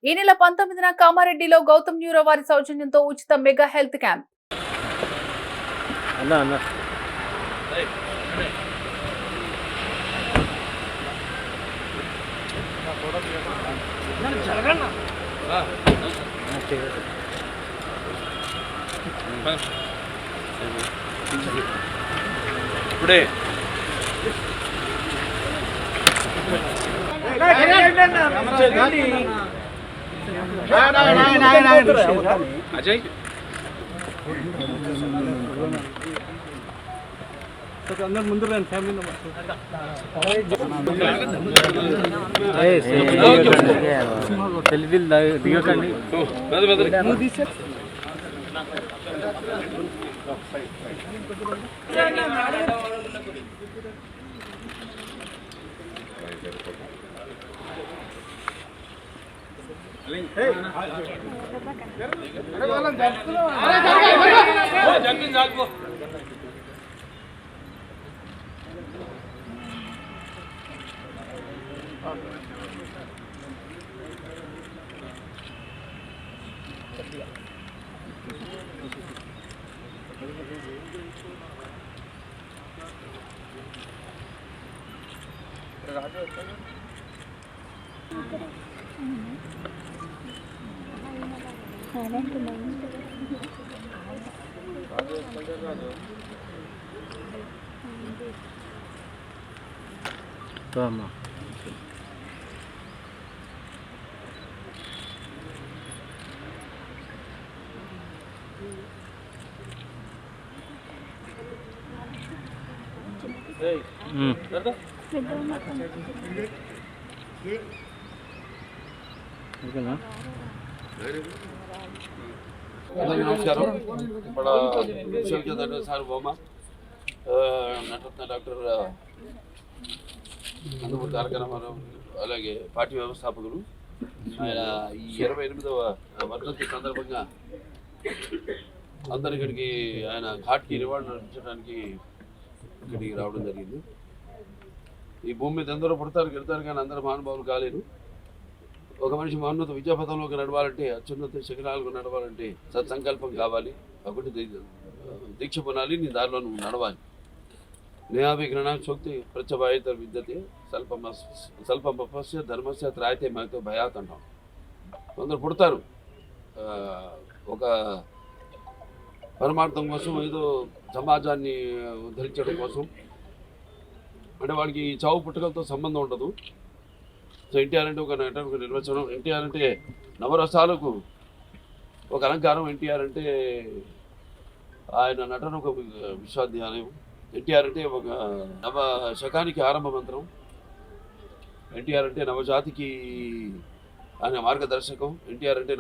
ఈ నెల 19న కామారెడ్డిలో గౌతమ్ న్యూరో వారి సౌజన్యంతో ఉచిత మెగా హెల్త్ క్యాంప్. ఇప్పుడే అజయ్ అందరు ముందు ఫ్యామిలీ దిగకండి నమస్కారం. ఇప్పుడు విశ్వవిద్యాలయ సార్వభౌమ నటరత్న డాక్టర్ నందమూరి తారక రామారావు అలాగే పార్టీ వ్యవస్థాపకులు ఆయన ఈ 28వ వర్ధంతి సందర్భంగా అందరికడికి ఆయన ఘాట్కి నివాళులు అర్పించడానికి ఇక్కడికి రావడం జరిగింది. ఈ భూమి మీద అందరూ పుడతారు గెడతారు కానీ అందరూ మహానుభావులు కాలేరు. ఒక మనిషి మహోన్నత విద్యాపథంలోకి నడవాలంటే అత్యున్నత శిఖరాలకు నడవాలంటే సత్సంకల్పం కావాలి. ఒకటి దీక్ష పొనాలి, నీ దారిలో నువ్వు నడవాలి. నేహాభిగ్రహణ శక్తి ప్రత్యభాయిత విద్యతే స్వల్పమపస్య ధర్మస్య త్రాయితే మహితో భయాత్ అంటాం. కొందరు పుడతారు ఒక పరమార్థం కోసం, ఏదో సమాజాన్ని ఉద్ధరించడం కోసం. అంటే వాడికి చావు పుట్టుకలతో సంబంధం ఉండదు. సో ఎన్టీఆర్ అంటే ఒక నటనకు నిర్వచనం. ఎన్టీఆర్ అంటే నవరసాలకు ఒక అలంకారం. ఎన్టీఆర్ అంటే ఆయన నటన ఒక విశ్వాధ్యాలయం. ఎన్టీఆర్ అంటే ఒక నవ శకానికి ఆరంభ మంత్రం. ఎన్టీఆర్ అంటే నవజాతికి ఆయన మార్గదర్శకం. ఎన్టీఆర్ అంటే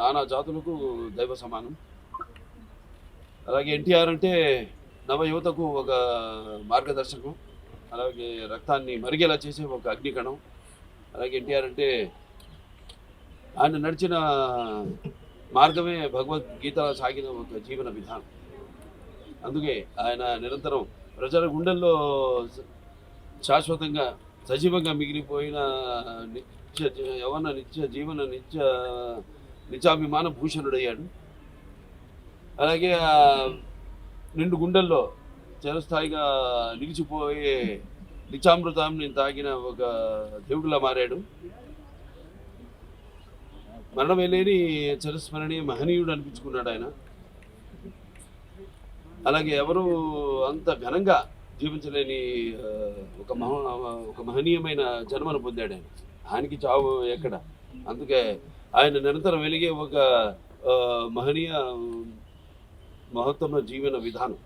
నానా జాతులకు దైవ సమానం. అలాగే ఎన్టీఆర్ అంటే నవ యువతకు ఒక మార్గదర్శకం. అలాగే రక్తాన్ని మరిగేలా చేసే ఒక అగ్నికణం. అలాగే ఎన్టీఆర్ అంటే ఆయన నడిచిన మార్గమే భగవద్గీత సాగిన ఒక జీవన విధానం. అందుకే ఆయన నిరంతరం ప్రజల గుండెల్లో శాశ్వతంగా సజీవంగా మిగిలిపోయిన నిత్యాభిమాన భూషణుడయ్యాడు. అలాగే నిండు గుండెల్లో చిరస్థాయిగా నిలిచిపోయే నిత్యామృతాన్ని తాగిన ఒక దేవుడిలా మారాడు. మరణమే లేని చిరస్మరణీయ మహనీయుడు అనిపించుకున్నాడు ఆయన. అలాగే ఎవరు అంత ఘనంగా జీవించలేని ఒక మహనీయమైన జన్మను పొందాడు ఆయన. ఆయనకి చావు ఎక్కడ. అందుకే ఆయన నిరంతరం వెలిగే ఒక మహనీయ మహత్తమ జీవన విధానం.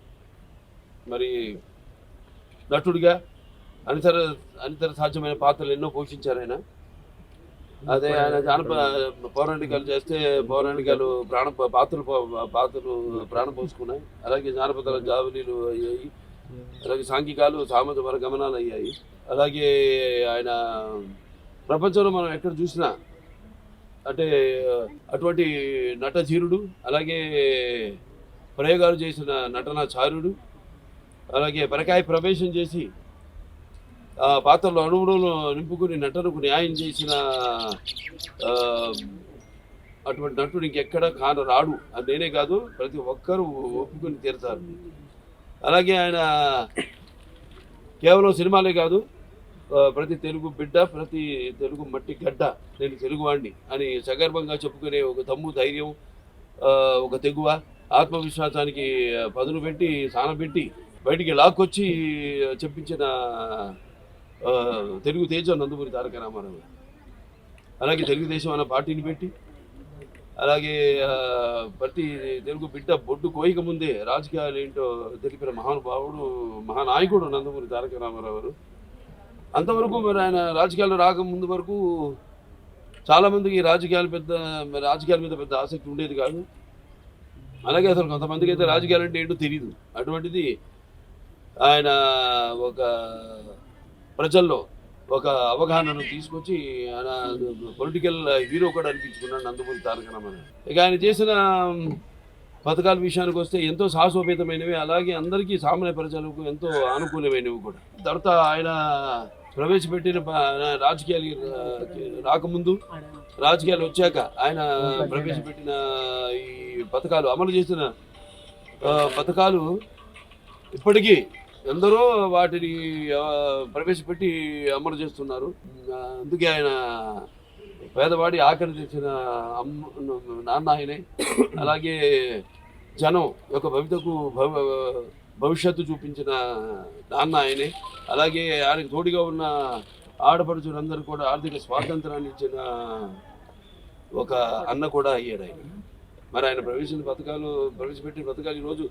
మరి నటుడిగా అనితర సాధ్యమైన పాత్రలు ఎన్నో పోషించారు ఆయన. అదే ఆయన పౌరాణికాలు చేస్తే పౌరాణికాలు పాత్రలు ప్రాణం పోసుకున్నాయి. అలాగే జానపదాల జావలీలు అయ్యాయి. అలాగే సాంఘికాలు సామాజిక గమనాలు అయ్యాయి. అలాగే ఆయన ప్రపంచంలో మనం ఎక్కడ చూసినా అంటే అటువంటి నటధీరుడు. అలాగే ప్రయోగాలు చేసిన నటనాచార్యుడు. అలాగే పరకాయ ప్రవేశం చేసి ఆ పాత్రలో అణువులను నింపుకుని నటనకు న్యాయం చేసిన ఆ, అటువంటి నటుడు ఇంకెక్కడ రాడు అది నేనే కాదు, ప్రతి ఒక్కరూ ఒప్పుకొని తీరుతారు. అలాగే ఆయన కేవలం సినిమాలే కాదు, ప్రతి తెలుగు బిడ్డ, ప్రతి తెలుగు మట్టి గడ్డ, నేను తెలుగువాడిని అని సగర్వంగా చెప్పుకునే ఒక దమ్ము, ధైర్యం, ఒక తెగువ, ఆత్మవిశ్వాసానికి పదును పెట్టి సానబెట్టి బయటికి లాక్కొచ్చి చెప్పించిన తెలుగు తేజం నందమూరి తారక రామారావు. అలాగే తెలుగుదేశం అన్న పార్టీని పెట్టి, అలాగే ప్రతి తెలుగు బిడ్డ బొడ్డు కోయిక ముందే రాజకీయాలు ఏంటో తెలిపిన మహానుభావుడు, మహానాయకుడు నందమూరి తారక రామారావు గారు. అంతవరకు మరి ఆయన రాజకీయాలు రాకముందు వరకు చాలామందికి రాజకీయాల మీద పెద్ద ఆసక్తి ఉండేది కాదు. అలాగే అసలు కొంతమందికి అయితే రాజకీయాలు అంటే ఏంటో తెలియదు. అటువంటిది ఆయన ఒక ప్రజల్లో ఒక అవగాహనను తీసుకొచ్చి ఆయన పొలిటికల్ హీరో కూడా అనిపించుకున్నాడు నందమూరి తారక రామారావు. ఇక ఆయన చేసిన పథకాల విషయానికి వస్తే ఎంతో సాహసోపేతమైనవి, అలాగే అందరికీ సామాన్య ప్రజలకు ఎంతో అనుకూలమైనవి కూడా. తర్వాత ఆయన ప్రవేశపెట్టిన రాజకీయాలు రాకముందు, రాజకీయాలు వచ్చాక ఆయన ప్రవేశపెట్టిన ఈ పథకాలు, అమలు చేసిన పథకాలు ఇప్పటికీ ఎందరో వాటిని ప్రవేశపెట్టి అమలు చేస్తున్నారు. అందుకే ఆయన పేదవాడి ఆఖరి తెచ్చిన నాన్న ఆయనే. అలాగే జనం యొక్క భవిష్యత్తు చూపించిన నాన్న ఆయనే. అలాగే ఆయనకు తోడుగా ఉన్న ఆడపడుచులందరూ కూడా ఆర్థిక స్వాతంత్రాన్ని ఇచ్చిన ఒక అన్న కూడా అయ్యాడు ఆయన. మరి ఆయన ప్రవేశపెట్టిన పథకాలు ఈరోజు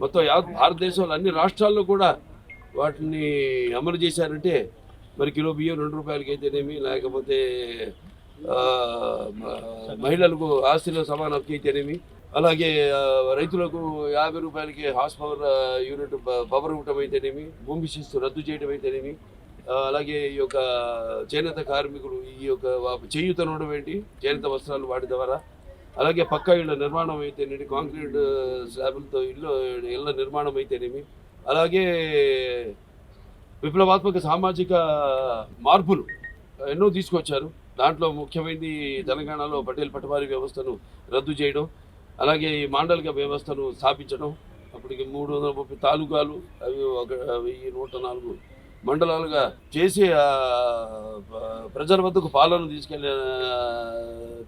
మొత్తం భారతదేశంలో అన్ని రాష్ట్రాల్లో కూడా వాటిని అమలు చేశారంటే, మరి కిలో బియ్యం 2 రూపాయలకి అయితేనేమి, లేకపోతే మహిళలకు ఆస్తిలో సమాన హక్కు అయితేనేమి, అలాగే రైతులకు 50 రూపాయలకి హార్స్ పవర్ యూనిట్ పవర్ ఇవ్వటం అయితేనేమి, భూమి శిస్తు రద్దు చేయడం అయితేనేమి, అలాగే ఈ యొక్క చేనేత కార్మికులు ఈ యొక్క చేయూతనడం ఏంటి, చేనేత వస్త్రాలు వాటి ద్వారా, అలాగే పక్కా ఇళ్ళ నిర్మాణం అయితేనేమి, కాంక్రీట్ స్లాబులతో ఇళ్ళ నిర్మాణం అయితేనేమి, అలాగే విప్లవాత్మక సామాజిక మార్పులు ఎన్నో తీసుకొచ్చారు. దాంట్లో ముఖ్యమైనది తెలంగాణలో పటేల్ పటవారీ వ్యవస్థను రద్దు చేయడం, అలాగే ఈ మాండలిక వ్యవస్థను స్థాపించడం. అప్పటికి 330 తాలూకాలు, అవి 1104 మండలాలుగా చేసి ప్రజల వద్దకు పాలన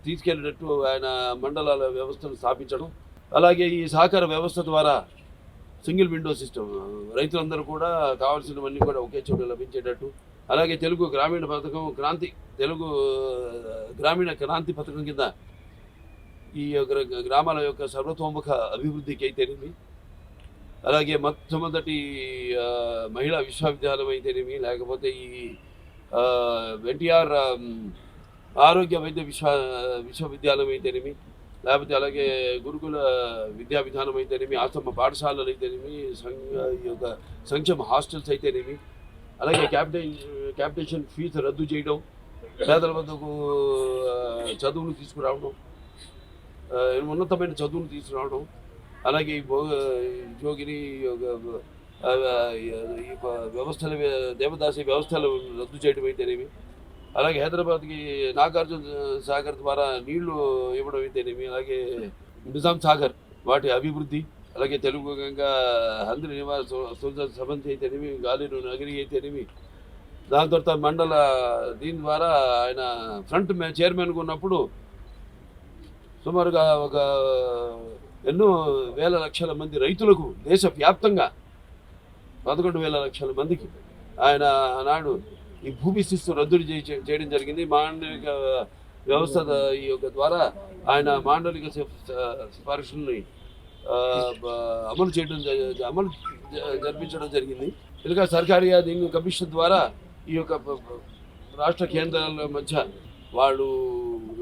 తీసుకెళ్ళినట్టు ఆయన మండలాల వ్యవస్థను స్థాపించడం. అలాగే ఈ సహకార వ్యవస్థ ద్వారా సింగిల్ విండో సిస్టమ్, రైతులందరూ కూడా కావాల్సినవన్నీ కూడా ఒకే చోట లభించేటట్టు. అలాగే తెలుగు గ్రామీణ క్రాంతి పథకం కింద ఈ యొక్క గ్రామాల యొక్క సర్వతోముఖ అభివృద్ధికి అయితేనేమి, అలాగే మొట్టమొదటి మహిళా విశ్వవిద్యాలయం అయితేనేమి, లేకపోతే ఈ ఎన్టీఆర్ ఆరోగ్య వైద్య విశ్వవిద్యాలయం అయితేనేమి, లేకపోతే అలాగే గురుకుల విద్యా విధానం అయితేనేమి, ఆశ్రమ పాఠశాలలు అయితేనేమి, ఈ యొక్క సంక్షేమ హాస్టల్స్ అయితేనేమి, అలాగే క్యాపిటేషన్ ఫీజు రద్దు చేయడం, పేదల వద్దకు చదువులు తీసుకురావడం, ఉన్నతమైన చదువులు తీసుకురావడం, అలాగే జోగిని వ్యవస్థల దేవదాసి వ్యవస్థలు రద్దు చేయడం అయితేనేమి, అలాగే హైదరాబాద్కి నాగార్జున సాగర్ ద్వారా నీళ్లు ఇవ్వడం అయితేనేమి, అలాగే నిజాం సాగర్ వాటి అభివృద్ధి, అలాగే తెలుగు గంగా హంద్రి నివాస సబంతి అయితేనేమి, గాలిను నగరి అయితేనేమి, దాని తర్వాత దీని ద్వారా ఆయన ఫ్రంట్ చైర్మన్గా ఉన్నప్పుడు సుమారుగా ఒక ఎన్నో వేల లక్షల మంది రైతులకు దేశవ్యాప్తంగా 11,000 లక్షల మందికి ఆయన ఆనాడు ఈ భూమి శిస్తు రద్దు చేయడం జరిగింది. మాండలిక వ్యవస్థ ఈ యొక్క ద్వారా ఆయన మాండలిక సిఫార్సుల్ని అమలు జరిపించడం జరిగింది. ఇంకా సర్కారీ అధీన కమిషన్ ద్వారా ఈ యొక్క రాష్ట్ర కేంద్రాల మధ్య వాళ్ళు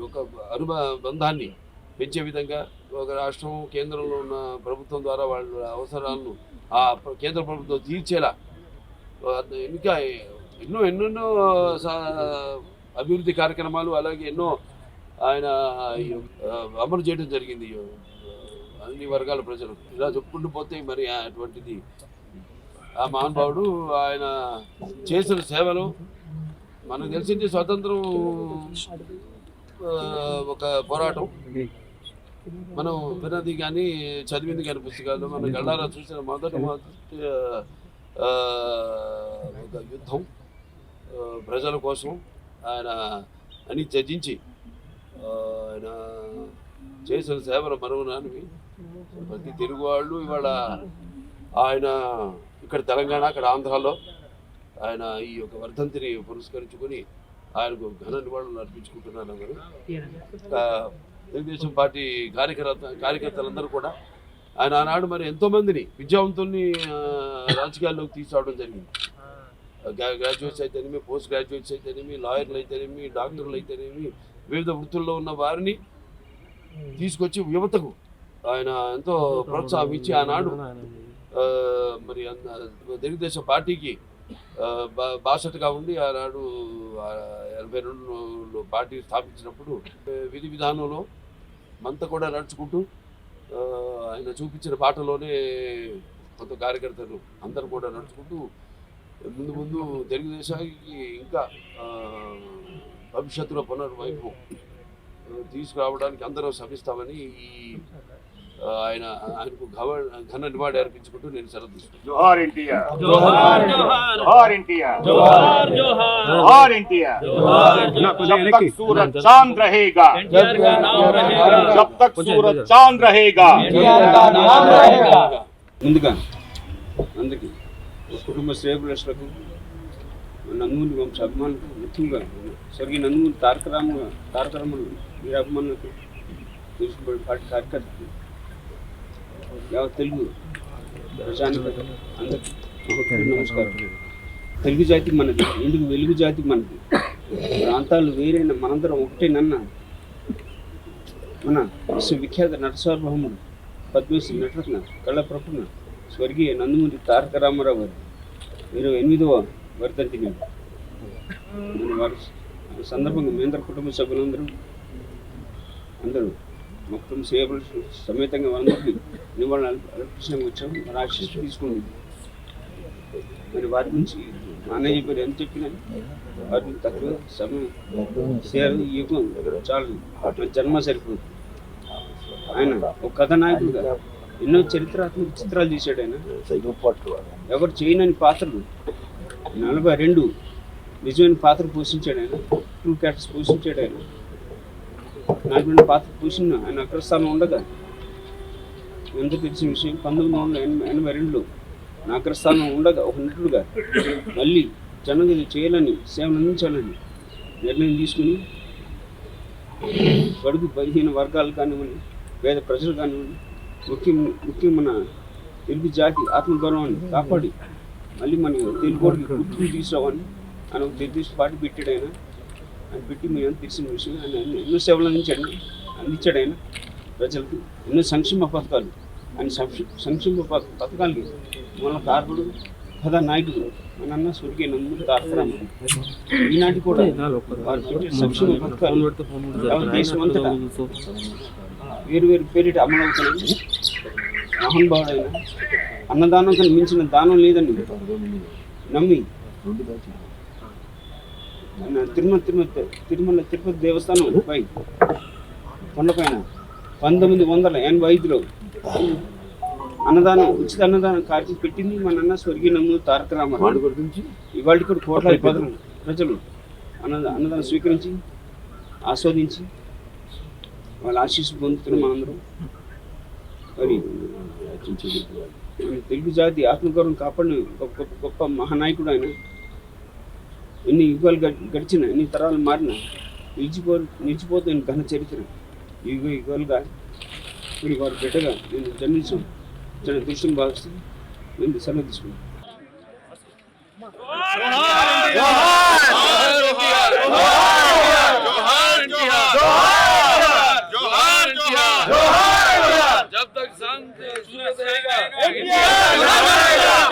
ఒక అనుబంధాన్ని పెంచే విధంగా, ఒక రాష్ట్రం కేంద్రంలో ఉన్న ప్రభుత్వం ద్వారా వాళ్ళ అవసరాలను ఆ కేంద్ర ప్రభుత్వం తీర్చేలా ఇంకా ఎన్నెన్నో అభివృద్ధి కార్యక్రమాలు, అలాగే ఎన్నో ఆయన అమలు చేయడం జరిగింది అన్ని వర్గాల ప్రజలకు. ఇలా చెప్పుకుంటూ పోతే మరి అటువంటిది ఆ మహానుభావుడు ఆయన చేసిన సేవలు మనకు తెలిసింది. స్వతంత్రం ఒక పోరాటం, మనం విన్నది కానీ చదివింది కానీ పుస్తకాలు, మనం గళ్ళారా చూసిన మొదటి ఒక యుద్ధం ప్రజల కోసం ఆయన అని త్యజించి ఆయన చేసిన సేవలు మరువనానివి. ప్రతి తెలుగు వాళ్ళు ఇవాళ ఆయన ఇక్కడ తెలంగాణ, అక్కడ ఆంధ్రాలో ఆయన ఈ యొక్క వర్ధంతిని పురస్కరించుకొని ఆయనకు ఘన నివాళులు అర్పించుకుంటున్నారు అందరూ. తెలుగుదేశం పార్టీ కార్యకర్తలందరూ కూడా ఆయన ఆనాడు మరి ఎంతోమందిని విద్యావంతుల్ని రాజకీయాల్లోకి తీసుకురావడం జరిగింది. గ్రాడ్యుయేట్స్ అయితేనేమి, పోస్ట్ గ్రాడ్యుయేట్స్ అయితేనేమి, లాయర్లు అయితేనేమి, డాక్టర్లు అయితేనేమి, వివిధ వృత్తుల్లో ఉన్న వారిని తీసుకొచ్చి యువతకు ఆయన ఎంతో ప్రోత్సాహం ఇచ్చి ఆనాడు మరి తెలుగుదేశం పార్టీకి బాసటగా ఉండి ఆనాడు 82లో పార్టీ స్థాపించినప్పుడు విధి విధానంలో మంత కూడా నడుచుకుంటూ ఆయన చూపించిన బాటలోనే కొంత కార్యకర్తలు అందరూ కూడా నడుచుకుంటూ ముందు ముందు తెలుగుదేశానికి ఇంకా భవిష్యత్తులో పునర్వైపు తీసుకురావడానికి అందరూ శ్రమిస్తామని ఈ ఆయనకు ఘన నివాళి అర్పించుకుంటూ నేను సెలవు తీసుకుంటాను. జోహార్ ఎన్టీఆర్, జోహార్ ఎన్టీఆర్, జోహార్ ఎన్టీఆర్. जब तक सूरज चांद रहेगा, जब तक सूरज चांद रहेगा. ముందుగా అందరికీ కుటుంబ శ్రేయభిలాషులకు, నందమూరి వంశ అభిమానులకు, ముఖ్యంగా స్వర్గీయ నందమూరి తారకరాములు వీరి అభిమానులకు, తెలుగుదేశం పార్టీ కార్యకర్తలకు, యావత్ తెలుగు ప్రజానికి అందరికీ నమస్కారం. తెలుగు జాతి మనది, ఎందుకు వెలుగు జాతి మనది. ప్రాంతాలు వేరైన మనందరం ఒకటేనన్న మన విశ్వవిఖ్యాత నటసార్వభౌముడు పద్మశ్రీ నటరత్న కళాప్రపుణ స్వర్గీయ నందమూరి తారక రామారావు గారు 28వ వర్ధంతి నాడు వారి సందర్భంగా మేంద్ర కుటుంబ సభ్యులందరూ మొత్తం సేవలు సమేతంగా అందరికీ నివాళులు అర్పించడానికి వచ్చాము. మరి ఆశీస్సు తీసుకుంది. మరి వారి గురించి నాన్న చెప్పారు, ఎంత చెప్పినా వారి తక్కువ సమయం సేవ యుగం చాలు, జన్మ సరిపోదు. ఆయన ఒక కథానాయకుడుగా ఎన్నో చరిత్రాత్మక చిత్రాలు తీశాడు. ఆయన ఎవరు చేయనని పాత్రలు 42 నిజమైన పాత్ర పోషించాడు. ఆయన 2 క్యారెక్టర్స్ పోషించాడు. ఆయన నాయకుడిని పాత్ర పోషించిన ఆయన అగ్రస్థానం ఉండగా ఎంత తెలిసిన విషయం 1982లో నా అగ్రస్థానం ఉండగా ఒక నటుడుగా మళ్ళీ జనగతి చేయాలని, సేవలు అందించాలని నిర్ణయం తీసుకుని బడుగు బలహీన వర్గాలు కానివ్వండి, పేద ప్రజలు కానివ్వండి, ముఖ్యం మన తెలుగు జాతి ఆత్మగౌరవాన్ని కాపాడి మళ్ళీ మన తెలుగుడికి గుర్తులు తీసుకురావని ఆయన ఒక తెలుగుదేశం పార్టీ పెట్టాడు. ఆయన పెట్టి మేము తెలిసిన విషయం. ఆయన ఎన్నో సేవలు అందించాడు. ఆయన ప్రజలకు ఎన్నో సంక్షేమ పథకాలు, ఆయన సంక్షేమ పథకాలకి మన కారకుడు కథానాయకుడు మన అన్న స్వర్గీయ నందమూరి తారక రామారావు. ఈనాటి కూడా వారు పెట్టిన సంక్షేమ పథకాలు దేశమంతటా వేరు పేరిట అమలవుతున్నాయి. మహానుభావుడైన అన్నదానం కన్నా మించిన దానం లేదని నమ్మి తిరుపతి దేవస్థానం పై కొండపైన 1985లో ఉచిత అన్నదానం కార్యక్రమం పెట్టింది మన అన్న స్వర్గీయ నందమూరి తారక రామారావు. ఇవాళ కూడా కోట్లాది ప్రజలు అన్నదానం స్వీకరించి ఆస్వాదించి వాళ్ళ ఆశీస్సు పొందుతున్నాం మనందరం. మరి తెలుగు జాతి ఆత్మగౌరవం కాపాడిన గొప్ప మహానాయకుడు ఆయన. ఎన్ని యుగాలు గడిచిన, ఎన్ని తరాలు మారిన నిలిచిపోతున్న ఘన చరిత్ర. యుగాలుగా మరి వారి బిడ్డగా నేను జన్మించాను. చాలా దృష్టిని భావిస్తూ నేను సెలవు తీసుకున్నాను. जब तक सूरज रहेगा,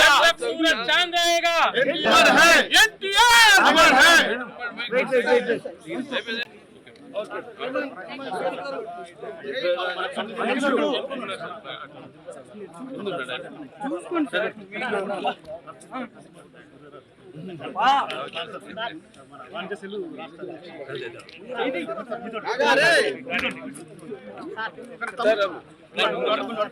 जब तक सूरज चांद रहेगा, एनटीआर है, एनटीआर अमर है. చూసుకోండి.